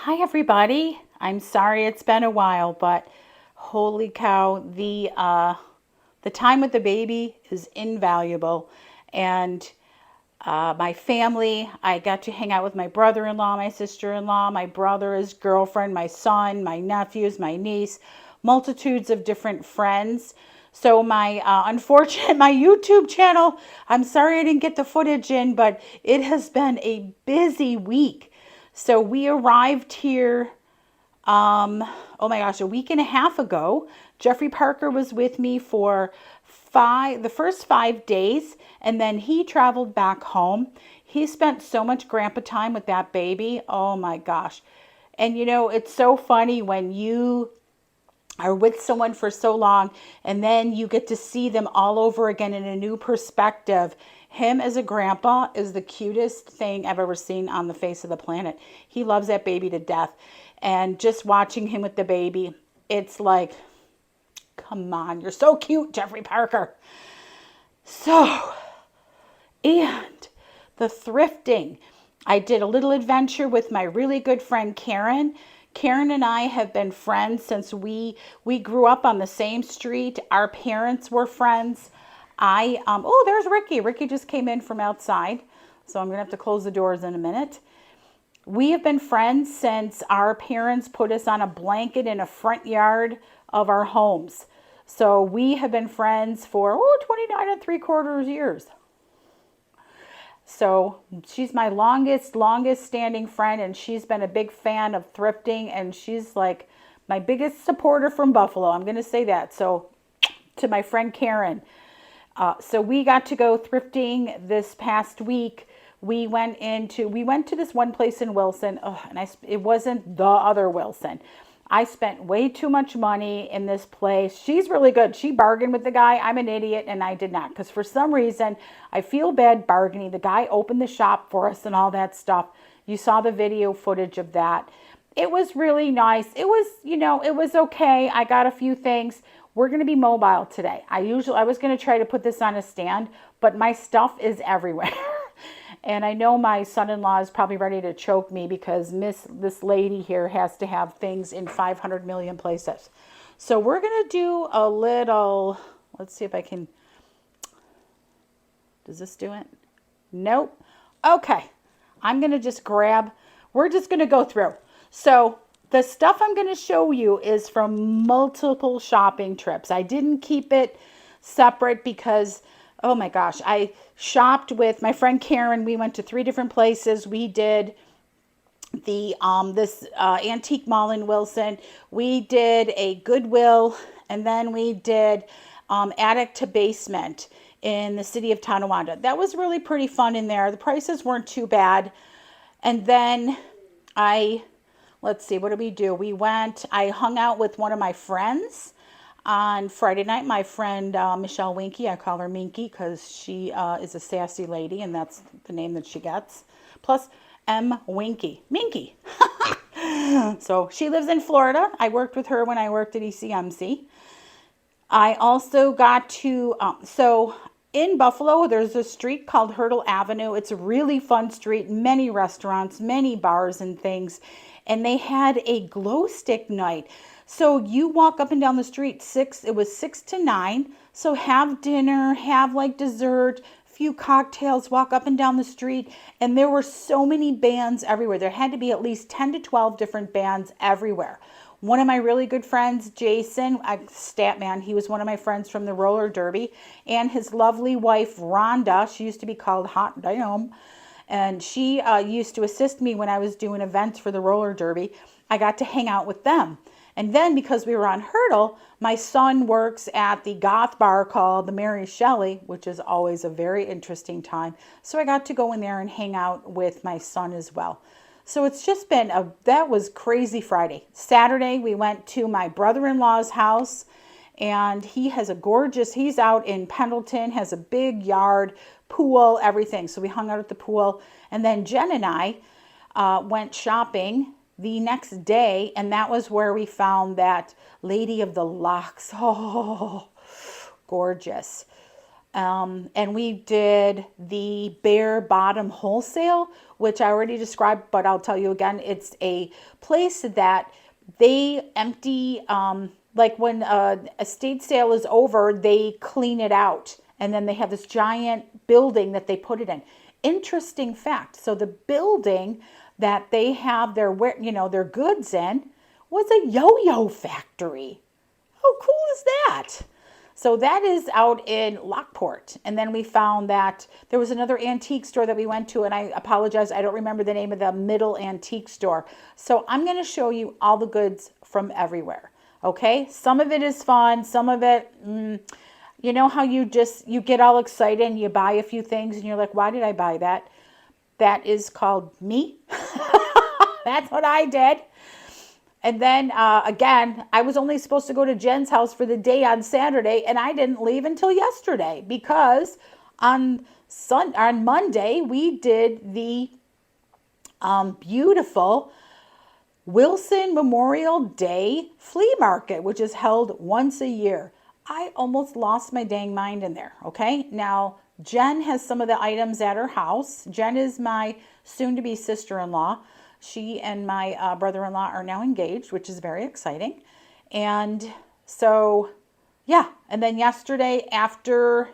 Hi everybody. I'm sorry it's been a while, but holy cow, the time with the baby is invaluable. And my family, I got to hang out with my brother-in-law, my sister-in-law, my brother, his girlfriend, my son, my nephews, my niece, multitudes of different friends. So unfortunate, my YouTube channel, I'm sorry I didn't get the footage in, but it has been a busy week. So we arrived here, oh my gosh, a week and a half ago. Jeffrey Parker was with me for the first 5 days, and then he traveled back home. He spent so much grandpa time with that baby. Oh my gosh. And it's so funny when you are with someone for so long and then you get to see them all over again in a new perspective. Him as a grandpa is the cutest thing I've ever seen on the face of the planet. He loves that baby to death. And just watching him with the baby, it's like, come on, you're so cute, Jeffrey Parker. So, and the thrifting. I did a little adventure with my really good friend Karen. Karen and I have been friends since we grew up on the same street. Our parents were friends. Oh, there's Ricky. Ricky just came in from outside. So I'm going to have to close the doors in a minute. We have been friends since our parents put us on a blanket in a front yard of our homes. So we have been friends for 29 3/4 years. So she's my longest standing friend, and she's been a big fan of thrifting, and she's like my biggest supporter from Buffalo. I'm going to say that. So to my friend Karen. So we got to go thrifting this past week. We went to this one place in Wilson, and it wasn't the other Wilson. I spent way too much money in this place. She's really good. She bargained with the guy. I'm an idiot, and I did not, because for some reason I feel bad bargaining. The guy opened the shop for us and all that stuff. You saw the video footage of that. It was really nice. It was okay. I got a few things. We're going to be mobile today. I was going to try to put this on a stand, but my stuff is everywhere. And I know my son-in-law is probably ready to choke me because this lady here has to have things in 500 million places. So we're going to do a little, let's see if I can, does this do it? Nope. Okay. I'm going to just we're just going to go through. So the stuff I'm going to show you is from multiple shopping trips. I didn't keep it separate because, oh my gosh, I shopped with my friend Karen. We went to 3 different places. We did the this antique mall in Wilson. We did a Goodwill, and then we did attic to basement in the city of Tonawanda. That was really pretty fun in there. The prices weren't too bad. And then let's see, what did we do? I hung out with one of my friends on Friday night. My friend Michelle Winky, I call her Minky because she is a sassy lady, and that's the name that she gets. Plus M Winky, Minky. So she lives in Florida. I worked with her when I worked at ECMC. I also got to, so in Buffalo, there's a street called Hurdle Avenue. It's a really fun street, many restaurants, many bars and things. And they had a glow stick night. So you walk up and down the street, it was 6 to 9. So have dinner, have like dessert, few cocktails, walk up and down the street. And there were so many bands everywhere. There had to be at least 10 to 12 different bands everywhere. One of my really good friends, Jason, Statman, he was one of my friends from the roller derby, and his lovely wife, Rhonda, she used to be called Hot Damn, and she used to assist me when I was doing events for the roller derby. I got to hang out with them. And then because we were on Hurdle, my son works at the goth bar called the Mary Shelley, which is always a very interesting time. So I got to go in there and hang out with my son as well. So it's just been that was crazy Friday. Saturday, we went to my brother-in-law's house, and he's out in Pendleton, has a big yard, pool, everything. So we hung out at the pool. And then Jen and I went shopping the next day, and that was where we found that Lady of the Locks. Oh, gorgeous. And we did the bare bottom wholesale, which I already described, but I'll tell you again, it's a place that they empty, like when a estate sale is over, they clean it out. And then they have this giant building that they put it in. Interesting fact. So the building that they have their goods in was a yo-yo factory. How cool is that? So that is out in Lockport. And then we found that there was another antique store that we went to, and I apologize, I don't remember the name of the middle antique store. So I'm going to show you all the goods from everywhere. Okay? Some of it is fun, some of it, you know how you get all excited and you buy a few things and you're like, why did I buy that? That is called me. That's what I did. And then again, I was only supposed to go to Jen's house for the day on Saturday, and I didn't leave until yesterday because on Monday we did the beautiful Wilson Memorial Day flea market, which is held once a year. I almost lost my dang mind in there. Okay, now Jen has some of the items at her house. Jen is my soon-to-be sister-in-law. She and my brother-in-law are now engaged, which is very exciting. And so, yeah. And then yesterday after,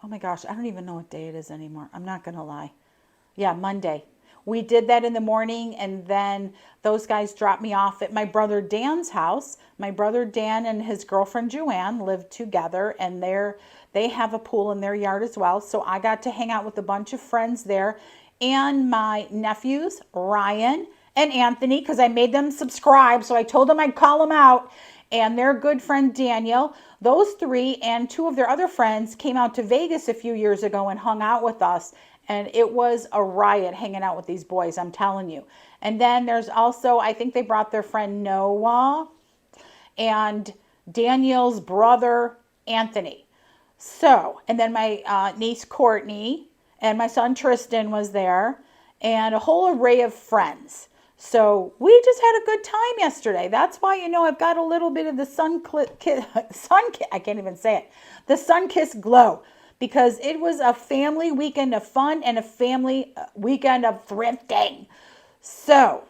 oh my gosh, I don't even know what day it is anymore. I'm not going to lie. Yeah, Monday. We did that in the morning, and then those guys dropped me off at my brother Dan's house. My brother Dan and his girlfriend Joanne live together, and they have a pool in their yard as well. So I got to hang out with a bunch of friends there. And my nephews, Ryan and Anthony, because I made them subscribe. So I told them I'd call them out. And their good friend Daniel, those three and two of their other friends came out to Vegas a few years ago and hung out with us. And it was a riot hanging out with these boys, I'm telling you. And then there's also, I think they brought their friend Noah and Daniel's brother, Anthony. So, and then my niece, Courtney, and my son Tristan was there, and a whole array of friends. So we just had a good time yesterday. That's why, I've got a little bit of the I can't even say it, the sun-kissed glow, because it was a family weekend of fun and a family weekend of thrifting. So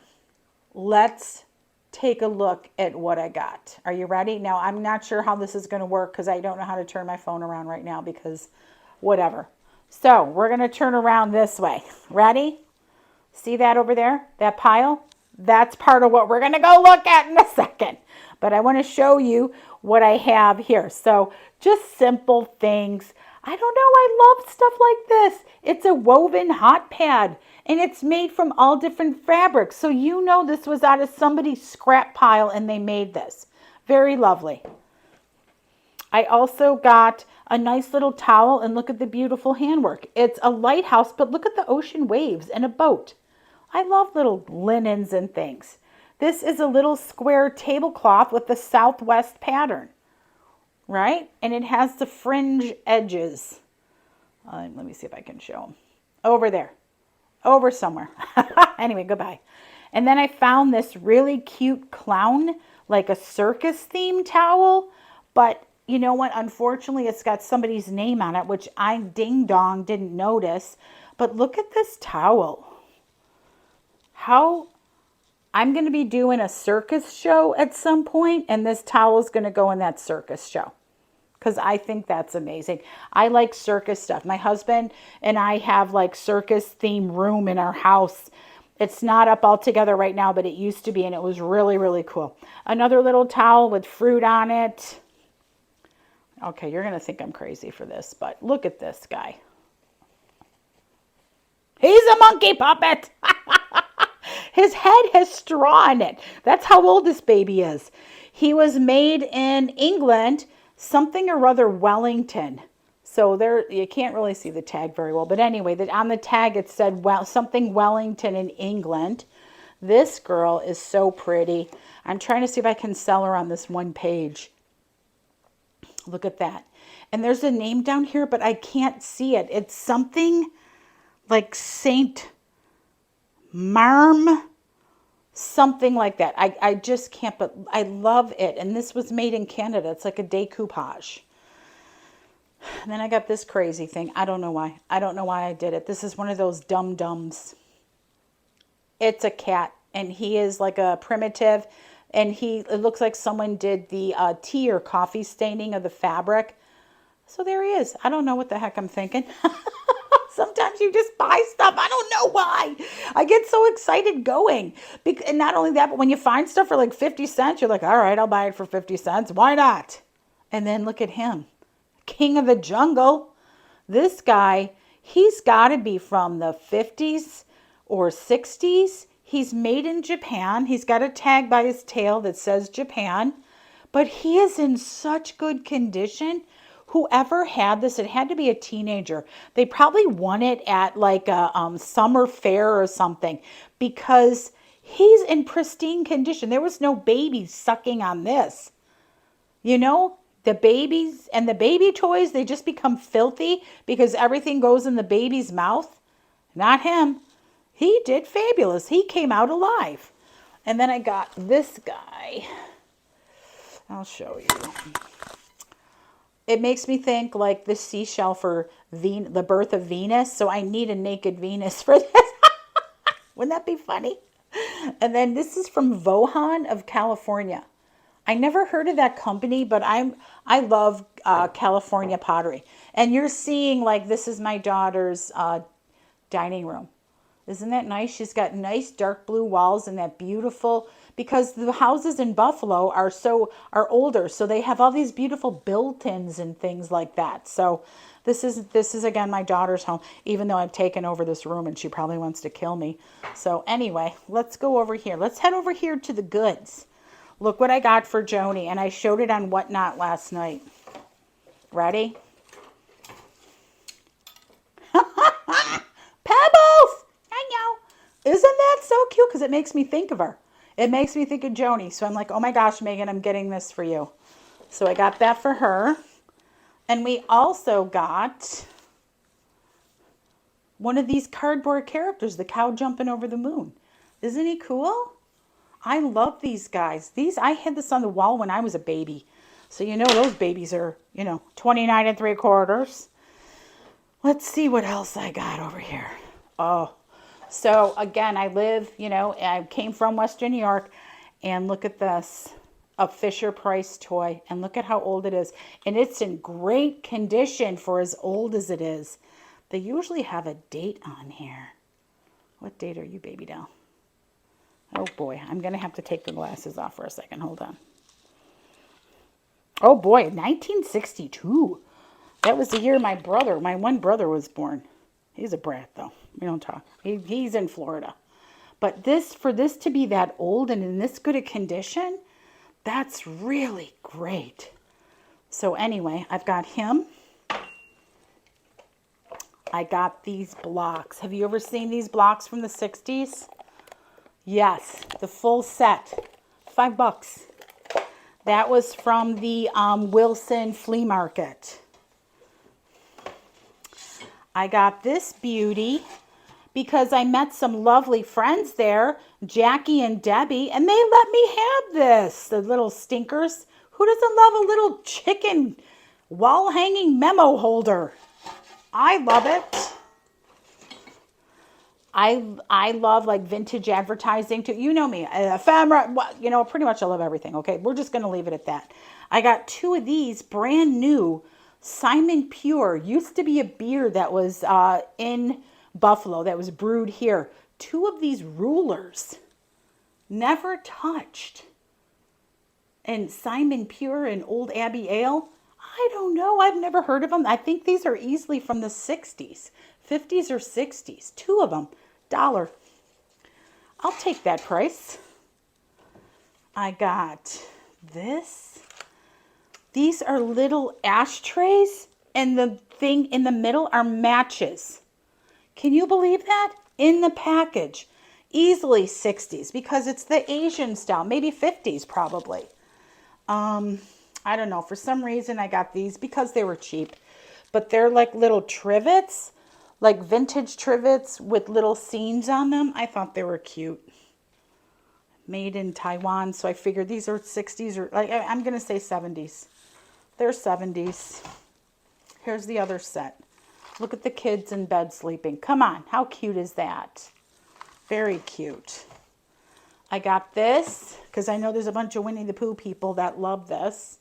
let's take a look at what I got. Are you ready? Now, I'm not sure how this is going to work because I don't know how to turn my phone around right now because whatever. So we're going to turn around this way. Ready? See that over there? That pile? That's part of what we're going to go look at in a second. But I want to show you what I have here. So just simple things. I don't know. I love stuff like this. It's a woven hot pad. And it's made from all different fabrics. So this was out of somebody's scrap pile and they made this. Very lovely. I also got a nice little towel, and look at the beautiful handwork. It's a lighthouse, but look at the ocean waves and a boat. I love little linens and things. This is a little square tablecloth with the Southwest pattern, right? And it has the fringe edges. Let me see if I can show them. Over there. Over somewhere. Anyway, goodbye. And then I found this really cute clown, like a circus theme towel, but you know what? Unfortunately, it's got somebody's name on it, which I ding-dong didn't notice. But look at this towel. I'm going to be doing a circus show at some point, and this towel is going to go in that circus show because I think that's amazing. I like circus stuff. My husband and I have like circus theme room in our house. It's not up all together right now, but it used to be, and it was really, really cool. Another little towel with fruit on it. Okay, you're going to think I'm crazy for this, but look at this guy. He's a monkey puppet. His head has straw in it. That's how old this baby is. He was made in England, something or other Wellington. So there, you can't really see the tag very well. But anyway, on the tag it said something Wellington in England. This girl is so pretty. I'm trying to see if I can sell her on this one page. Look at that. And there's a name down here, but I can't see it. It's something like Saint Marm, something like that. I just can't, but I love it. And this was made in Canada. It's like a decoupage. And then I got this crazy thing. I don't know why. I don't know why I did it. This is one of those dum-dums. It's a cat, and he is like a primitive, and it looks like someone did the tea or coffee staining of the fabric. So there he is. I don't know what the heck I'm thinking. Sometimes you just buy stuff. I don't know why. I get so excited going. And not only that, but when you find stuff for like 50 cents, you're like, all right, I'll buy it for 50 cents. Why not? And then look at him. King of the jungle. This guy, he's got to be from the 50s or 60s. He's made in Japan. He's got a tag by his tail that says Japan. But he is in such good condition. Whoever had this, it had to be a teenager. They probably won it at like a summer fair or something because he's in pristine condition. There was no babies sucking on this. You know, the babies and the baby toys, they just become filthy because everything goes in the baby's mouth. Not him. He did fabulous. He came out alive. And then I got this guy. I'll show you. It makes me think like the seashell for the birth of Venus. So I need a naked Venus for this. Wouldn't that be funny? And then this is from Vohan of California. I never heard of that company, but I love California pottery. And you're seeing like this is my daughter's dining room. Isn't that nice? She's got nice dark blue walls and that beautiful, because the houses in Buffalo are older, so they have all these beautiful built-ins and things like that. So this is again my daughter's home, even though I've taken over this room and she probably wants to kill me. So anyway, let's go over here. Let's head over here to the goods. Look what I got for Joni, and I showed it on Whatnot last night. Ready? Pebbles! I know. Isn't that so cute? Because it makes me think of her. It makes me think of Joni. So I'm like, oh my gosh, Megan, I'm getting this for you. So I got that for her. And we also got one of these cardboard characters, the cow jumping over the moon. Isn't he cool? I love these guys. I had this on the wall when I was a baby. So you know those babies are, 29 3/4. Let's see what else I got over here. Oh, so again, I came from Western New York, and look at this, a Fisher Price toy, and look at how old it is. And it's in great condition for as old as it is. They usually have a date on here. What date are you, baby doll? Oh boy, I'm going to have to take the glasses off for a second. Hold on. Oh boy, 1962. That was the year my one brother was born. He's a brat though. We don't talk. He's in Florida. But for this to be that old and in this good a condition, that's really great. So anyway, I've got him. I got these blocks. Have you ever seen these blocks from the 60s? Yes, the full set, $5. That was from the Wilson Flea Market. I got this beauty because I met some lovely friends there, Jackie and Debbie, and they let me have this, the little stinkers. Who doesn't love a little chicken wall hanging memo holder? I love it. I love like vintage advertising too. You know me, ephemera, pretty much I love everything. Okay, we're just going to leave it at that. I got two of these brand new Simon Pure. Used to be a beer that was in Buffalo that was brewed here. Two of these rulers, never touched. And Simon Pure and Old Abbey Ale. I don't know. I've never heard of them. I think these are easily from the 60s, 50s or 60s. Two of them. $1. I'll take that price. I got this. These are little ashtrays, and the thing in the middle are matches. Can you believe that? In the package. Easily 60s because it's the Asian style. Maybe 50s probably. I don't know. For some reason I got these because they were cheap. But they're like little trivets. Like vintage trivets with little scenes on them. I thought they were cute. Made in Taiwan. So I figured these are 60s or I'm going to say 70s. They're 70s. Here's the other set. Look at the kids in bed sleeping. Come on, how cute is that? Very cute. I got this because I know there's a bunch of Winnie the Pooh people that love this.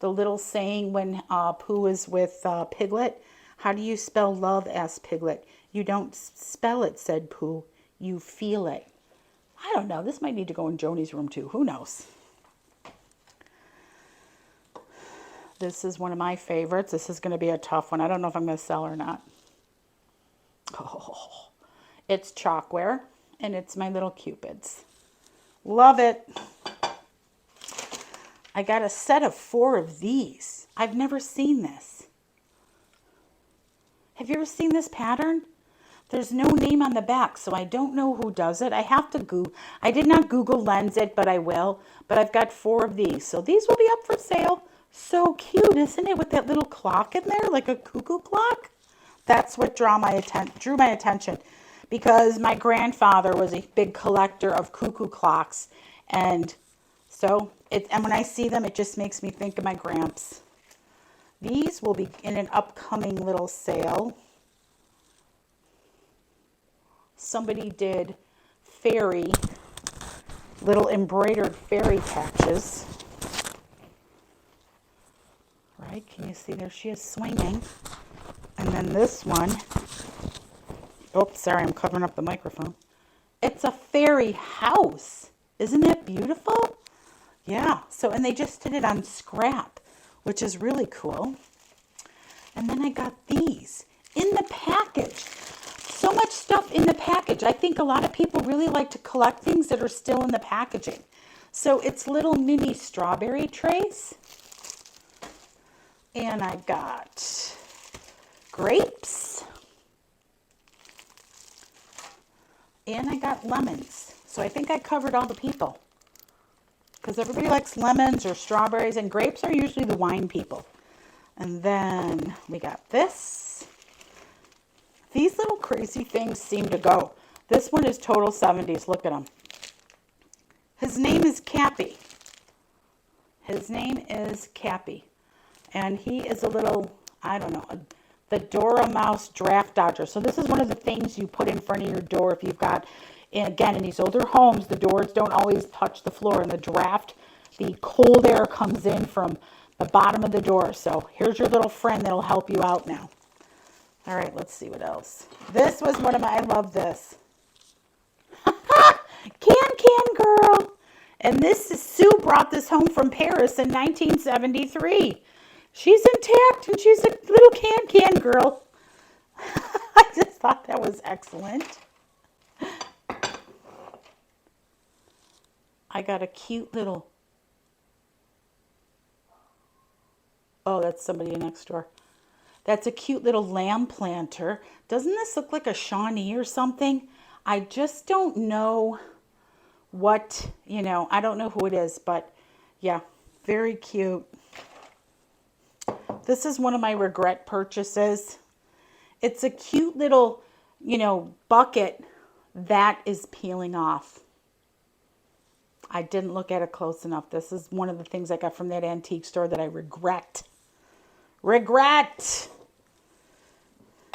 The little saying when Pooh is with Piglet. How do you spell love? Asked Piglet. You don't spell it, said Pooh. You feel it. I don't know. This might need to go in Joni's room too. Who knows? This is one of my favorites. This is going to be a tough one. I don't know if I'm going to sell or not. Oh, it's chalkware, and it's my little cupids. Love it. I got a set of 4 of these. I've never seen this. Have you ever seen this pattern? There's no name on the back, so I don't know who does it. I have to Google. I did not Google Lens it, but I will. But I've got 4 of these. So these will be up for sale. So cute, isn't it? With that little clock in there, like a cuckoo clock. That's what drew my attention. Because my grandfather was a big collector of cuckoo clocks. And so, and when I see them, it just makes me think of my gramps. These will be in an upcoming little sale. Somebody did fairy, little embroidered fairy patches. Right, can you see there she is swinging? And then this one, oops, sorry, I'm covering up the microphone. It's a fairy house. Isn't that beautiful? Yeah, so, and they just did it on scrap, which is really cool. And then I got these in the package. So much stuff in the package. I think a lot of people really like to collect things that are still in the packaging. So it's little mini strawberry trays. And I got grapes. And I got lemons. So I think I covered all the people. Because everybody likes lemons or strawberries, and grapes are usually the wine people. And then we got this. These little crazy things seem to go. This one is total 70s. Look at him. His name is Cappy. His name is Cappy. And he is a little, I don't know, the Dora Mouse draft dodger. So this is one of the things you put in front of your door if you've got, and again, in these older homes, the doors don't always touch the floor. And the draft, the cold air comes in from the bottom of the door. So here's your little friend that'll help you out now. All right, let's see what else. This was one of my, I love this. Can Girl. And this is, Sue brought this home from Paris in 1973. She's intact, and she's a little can girl. I just thought that was excellent. I got a cute little, oh, that's somebody next door. That's a cute little lamb planter. Doesn't this look like a Shawnee or something? I just don't know what, you know, I don't know who it is, but yeah, very cute. This is one of my regret purchases. It's a cute little, you know, bucket that is peeling off. I didn't look at it close enough. This is one of the things I got from that antique store that I regret.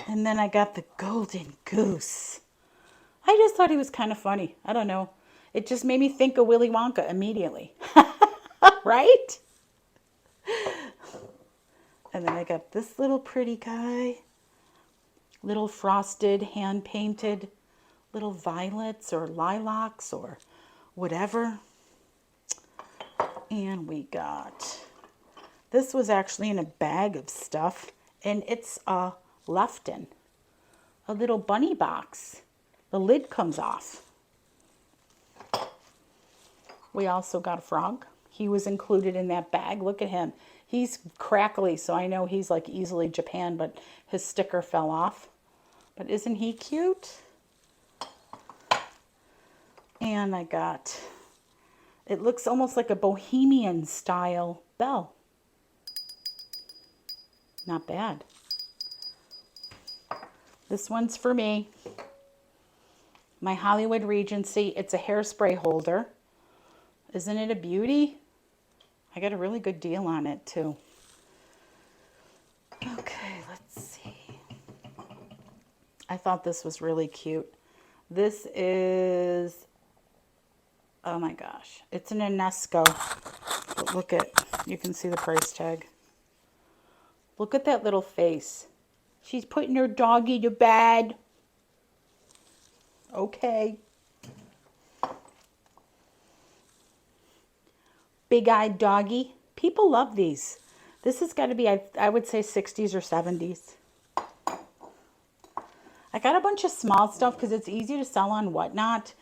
And then I got the golden goose. I just thought he was kind of funny. I don't know. It just made me think of Willy Wonka immediately. Right? And then I got this little pretty guy. Little frosted, hand-painted little violets or lilacs or whatever. And we got, this was actually in a bag of stuff. And it's a Lefton. A little bunny box. The lid comes off. We also got a frog. He was included in that bag. Look at him. He's crackly, so I know he's like easily Japan, but his sticker fell off. But isn't he cute? And I got, it looks almost like a bohemian style bell. Not bad. This one's for me. My Hollywood Regency. It's a hairspray holder. Isn't it a beauty? I got a really good deal on it too. Okay, I thought this was really cute. This is, oh my gosh, it's an UNESCO. But look at, you can see the price tag. Look at that little face. She's putting her doggy to bed. Okay. Big-eyed doggy. People love these. This has got to be, I would say, 60s or 70s. I got a bunch of small stuff because it's easy to sell on Whatnot.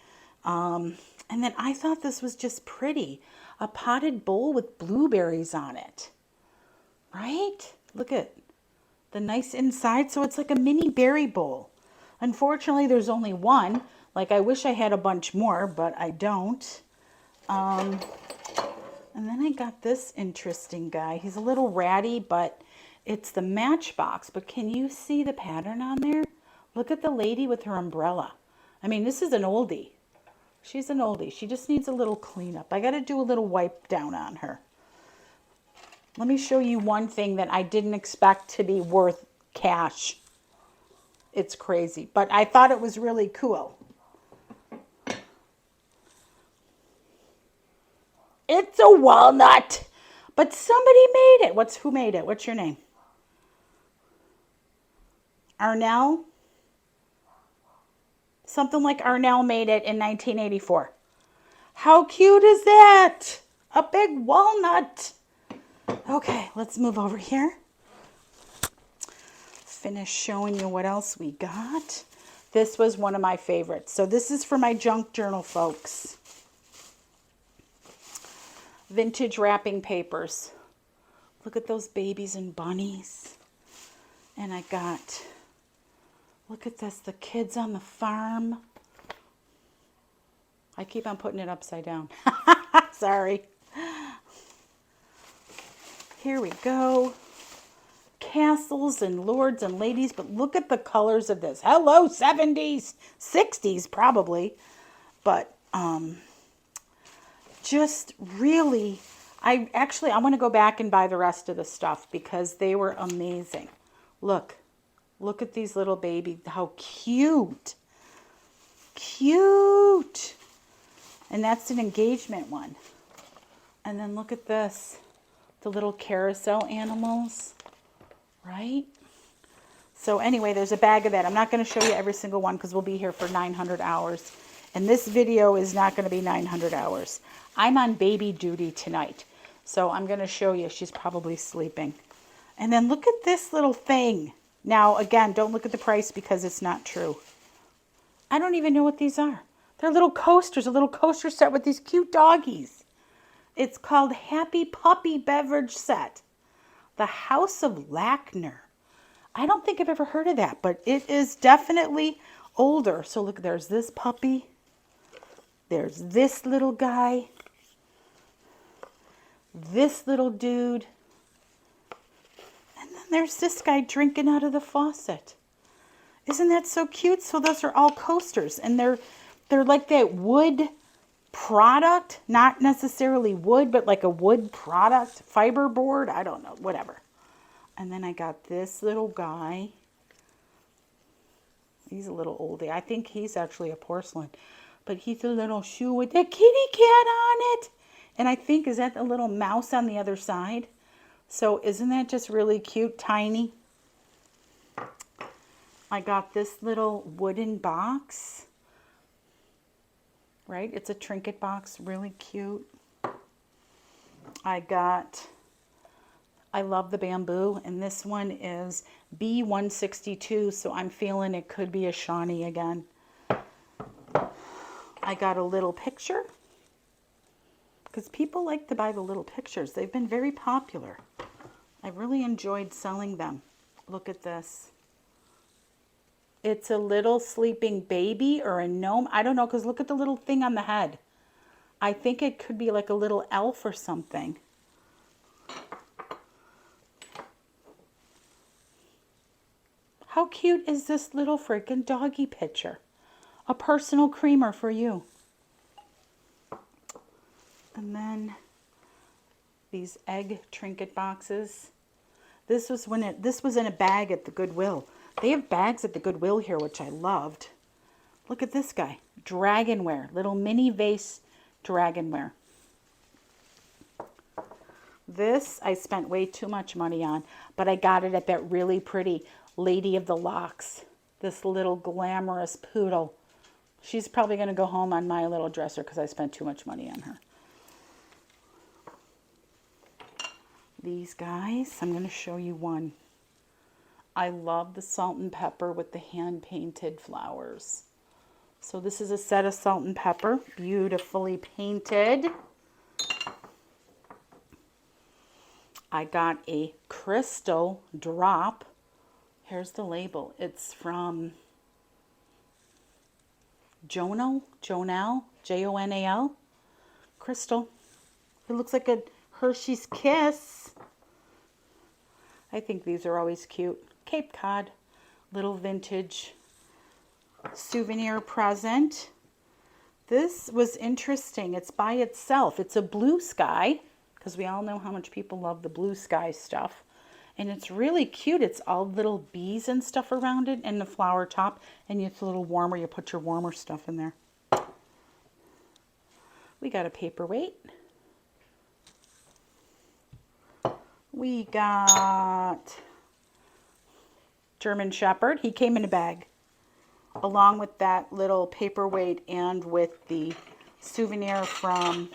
And then I thought this was just pretty. A potted bowl with blueberries on it. Right? Look at the nice inside. So it's like a mini berry bowl. Unfortunately, there's only one. Like, I wish I had a bunch more, but I don't. And then I got this interesting guy. He's a little ratty, but it's the Matchbox. But can you see the pattern on there? Look at the lady with her umbrella. I mean, this is an oldie. She's an oldie. She just needs a little cleanup. I got to do a little wipe down on her. Let me show you one thing that I didn't expect to be worth cash. It's crazy, but I thought it was really cool. It's a walnut, but somebody made it. Who made it? What's your name? Arnell? Something like Arnell made it in 1984. How cute is that? A big walnut. Okay, let's move over here. Finish showing you what else we got. This was one of my favorites. So this is for my junk journal folks. Vintage wrapping papers. Look at those babies and bunnies. And I got, look at this, the kids on the farm. I keep on putting it upside down. Sorry. Here we go. Castles and lords and ladies, but look at the colors of this. Hello, 70s, 60s probably. But just really, I want to go back and buy the rest of the stuff because they were amazing. Look at these little babies. How cute. Cute. And that's an engagement one. And then look at this. The little carousel animals. Right? So anyway, there's a bag of that. I'm not going to show you every single one because we'll be here for 900 hours. And this video is not going to be 900 hours. I'm on baby duty tonight. So I'm going to show you. She's probably sleeping. And then look at this little thing. Now, again, don't look at the price because it's not true. I don't even know what these are. They're little coasters, a little coaster set with these cute doggies. It's called Happy Puppy Beverage Set. The House of Lackner. I don't think I've ever heard of that, but it is definitely older. So look, there's this puppy. There's this little guy. This little dude. And then there's this guy drinking out of the faucet. Isn't that so cute? So those are all coasters, and they're like that wood product, not necessarily wood, but like a wood product, fiberboard, I don't know, whatever. And then I got this little guy. He's a little oldie. I think he's actually a porcelain, but he's a little shoe with a kitty cat on it. And I think, is that a little mouse on the other side? So isn't that just really cute, tiny? I got this little wooden box. Right? It's a trinket box, really cute. I love the bamboo, and this one is B162, so I'm feeling it could be a Shawnee again. I got a little picture, because people like to buy the little pictures. They've been very popular. I really enjoyed selling them. Look at this. It's a little sleeping baby or a gnome. I don't know, because look at the little thing on the head. I think it could be like a little elf or something. How cute is this little freaking doggy picture? A personal creamer for you. And then these egg trinket boxes. This was in a bag at the Goodwill. They have bags at the Goodwill here, which I loved. Look at this guy. Dragonware. Little mini vase dragonware. This I spent way too much money on, but I got it at that really pretty Lady of the Locks. This little glamorous poodle. She's probably going to go home on my little dresser because I spent too much money on her. These guys, I'm going to show you one. I love the salt and pepper with the hand-painted flowers. So this is a set of salt and pepper, beautifully painted. I got a crystal drop. Here's the label. It's from Jonal, Jonal, crystal. It looks like a Hershey's Kiss. I think these are always cute. Cape Cod, little vintage souvenir present. This was interesting. It's by itself. It's a blue sky, because we all know how much people love the blue sky stuff. And it's really cute. It's all little bees and stuff around it and the flower top. And it's a little warmer. You put your warmer stuff in there. We got a paperweight. We got German Shepherd. He came in a bag along with that little paperweight and with the souvenir from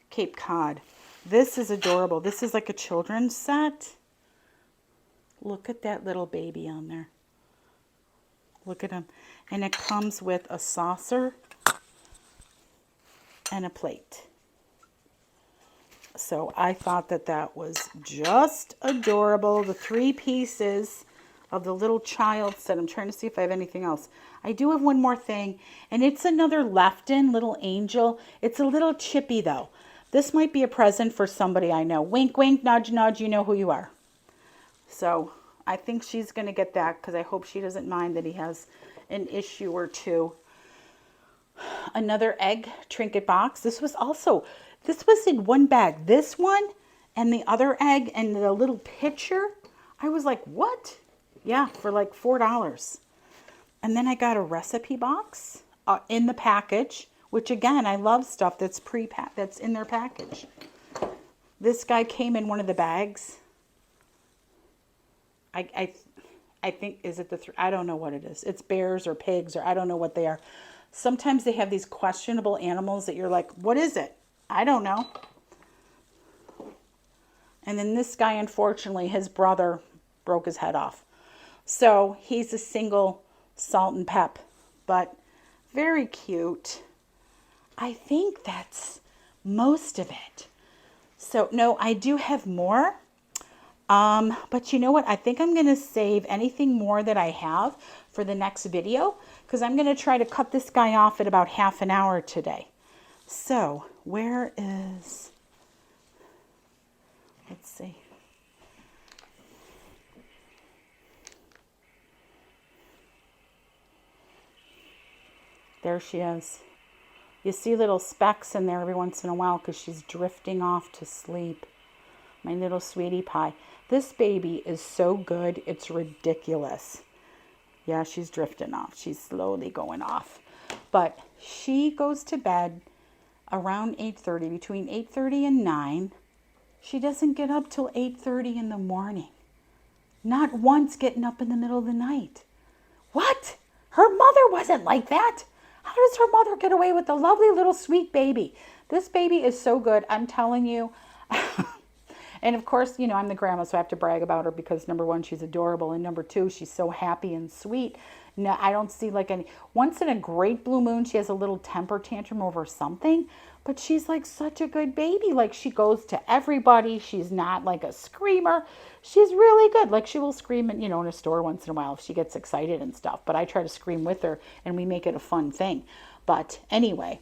Cape Cod. This is adorable. This is like a children's set. Look at that little baby on there. Look at him. And it comes with a saucer and a plate. So I thought that that was just adorable. The 3 pieces of the little child set. I'm trying to see if I have anything else. I do have one more thing, and it's another left-in little angel. It's a little chippy though. This might be a present for somebody I know. Wink, wink, nudge, nudge, you know who you are. So I think she's going to get that because I hope she doesn't mind that he has an issue or two. Another egg trinket box. This was in one bag. This one and the other egg and the little pitcher. I was like, what? Yeah, for like $4. And then I got a recipe box in the package, which again, I love stuff that's pre-packed, that's in their package. This guy came in one of the bags. I think, is it I don't know what it is. It's bears or pigs or I don't know what they are. Sometimes they have these questionable animals that you're like, what is it? I don't know. And then this guy, unfortunately, his brother broke his head off. So he's a single salt and pep, but very cute. I think that's most of it. So no, I do have more. But you know what? I think I'm going to save anything more that I have for the next video because I'm going to try to cut this guy off at about half an hour today. So where is, let's see. There she is. You see little specks in there every once in a while because she's drifting off to sleep. My little sweetie pie. This baby is so good, it's ridiculous. Yeah, she's drifting off. She's slowly going off. But she goes to bed around 8:30, between 8:30 and 9. She doesn't get up till 8:30 in the morning. Not once getting up in the middle of the night. What? Her mother wasn't like that. How does her mother get away with a lovely little sweet baby? This baby is so good, I'm telling you. And of course, you know, I'm the grandma, so I have to brag about her because number one, she's adorable. And number two, she's so happy and sweet. No, I don't see like any, once in a great blue moon, she has a little temper tantrum over something, but she's like such a good baby. Like she goes to everybody. She's not like a screamer. She's really good. Like she will scream in, you know, in a store once in a while if she gets excited and stuff, but I try to scream with her and we make it a fun thing. But anyway,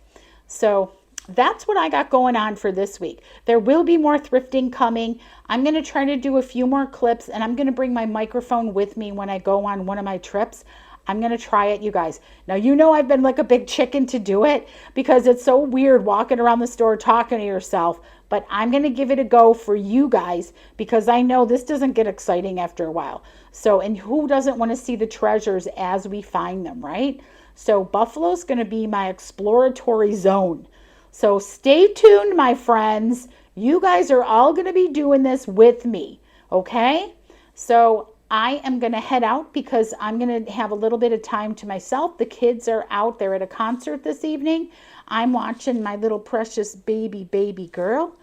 so that's what I got going on for this week. There will be more thrifting coming. I'm going to try to do a few more clips and I'm going to bring my microphone with me when I go on one of my trips. I'm going to try it, you guys. Now, you know I've been like a big chicken to do it because it's so weird walking around the store talking to yourself. But I'm going to give it a go for you guys because I know this doesn't get exciting after a while. So, and who doesn't want to see the treasures as we find them, right? So Buffalo's going to be my exploratory zone. So stay tuned, my friends. You guys are all going to be doing this with me, okay? So I am going to head out because I'm going to have a little bit of time to myself. The kids are out. They're at a concert this evening. I'm watching my little precious baby girl.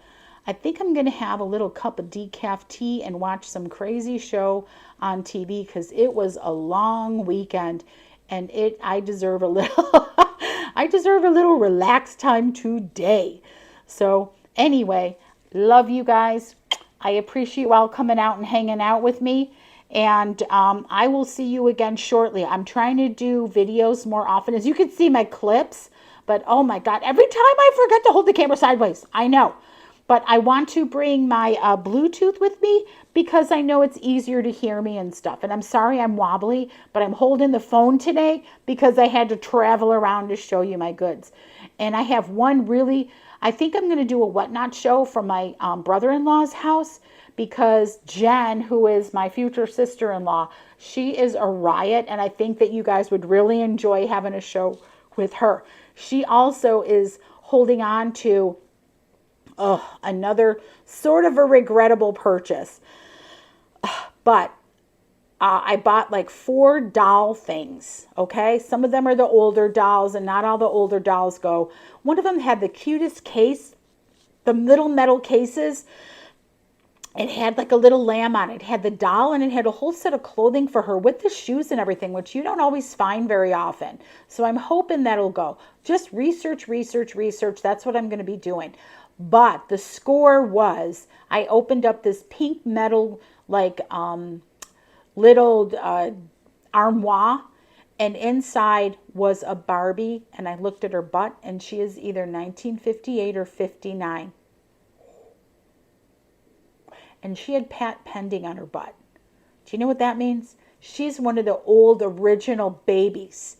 I think I'm going to have a little cup of decaf tea and watch some crazy show on TV because it was a long weekend and I deserve a little I deserve a little relaxed time today. So anyway, love you guys. I appreciate you all coming out and hanging out with me. And I will see you again shortly. I'm trying to do videos more often. As you can see my clips, but oh my God, every time I forget to hold the camera sideways. I know. But I want to bring my Bluetooth with me because I know it's easier to hear me and stuff. And I'm sorry I'm wobbly, but I'm holding the phone today because I had to travel around to show you my goods. And I have one really, I think I'm going to do a whatnot show from my brother-in-law's house because Jen, who is my future sister-in-law, she is a riot. And I think that you guys would really enjoy having a show with her. She also is holding on to another sort of a regrettable purchase. But I bought like 4 doll things, okay? Some of them are the older dolls, and not all the older dolls go. One of them had the cutest case, the little metal cases. It had like a little lamb on it. It had the doll, and it had a whole set of clothing for her with the shoes and everything, which you don't always find very often. So I'm hoping that'll go. Just research. That's what I'm going to be doing. But the score was, I opened up this pink metal, like, little armoire, and inside was a Barbie, and I looked at her butt, and she is either 1958 or 59. And she had Pat Pending on her butt. Do you know what that means? She's one of the old original babies.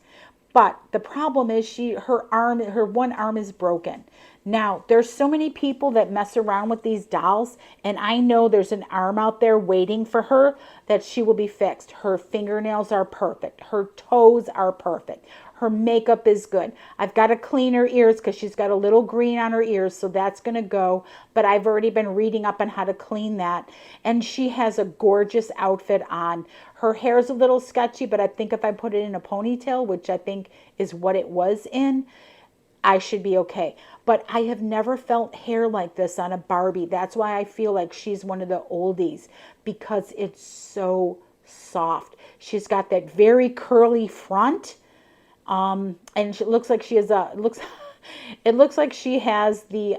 But the problem is her one arm is broken. Now, there's so many people that mess around with these dolls, and I know there's an arm out there waiting for her that she will be fixed. Her fingernails are perfect. Her toes are perfect. Her makeup is good. I've got to clean her ears because she's got a little green on her ears, so that's going to go. But I've already been reading up on how to clean that. And she has a gorgeous outfit on. Her hair's a little sketchy, but I think if I put it in a ponytail, which I think is what it was in, I should be okay. But I have never felt hair like this on a Barbie. That's why I feel like she's one of the oldies, because it's so soft. She's got that very curly front. And it looks like she has it looks like she has the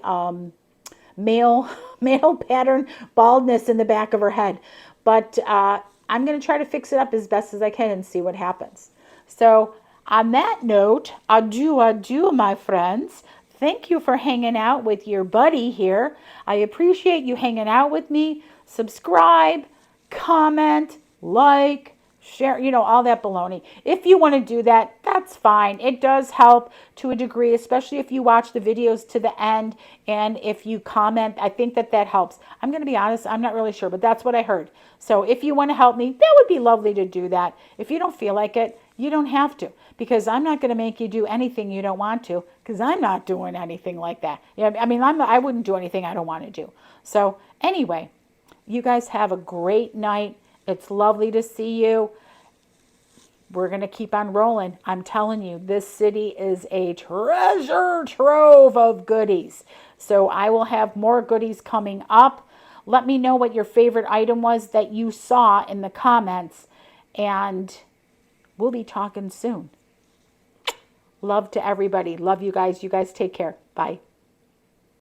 male pattern baldness in the back of her head. But I'm going to try to fix it up as best as I can and see what happens. So on that note, adieu, my friends. Thank you for hanging out with your buddy here. I appreciate you hanging out with me. Subscribe, comment, like, share, all that baloney. If you want to do that, that's fine. It does help to a degree, especially if you watch the videos to the end and if you comment. I think that helps. I'm going to be honest, I'm not really sure, but that's what I heard. So if you want to help me, that would be lovely to do that. If you don't feel like it, you don't have to, because I'm not going to make you do anything you don't want to, because I'm not doing anything like that. Yeah, I mean, I wouldn't do anything I don't want to do. So anyway, you guys have a great night. It's lovely to see you. We're going to keep on rolling. I'm telling you, this city is a treasure trove of goodies. So I will have more goodies coming up. Let me know what your favorite item was that you saw in the comments, and we'll be talking soon. Love to everybody. Love you guys. You guys take care. Bye.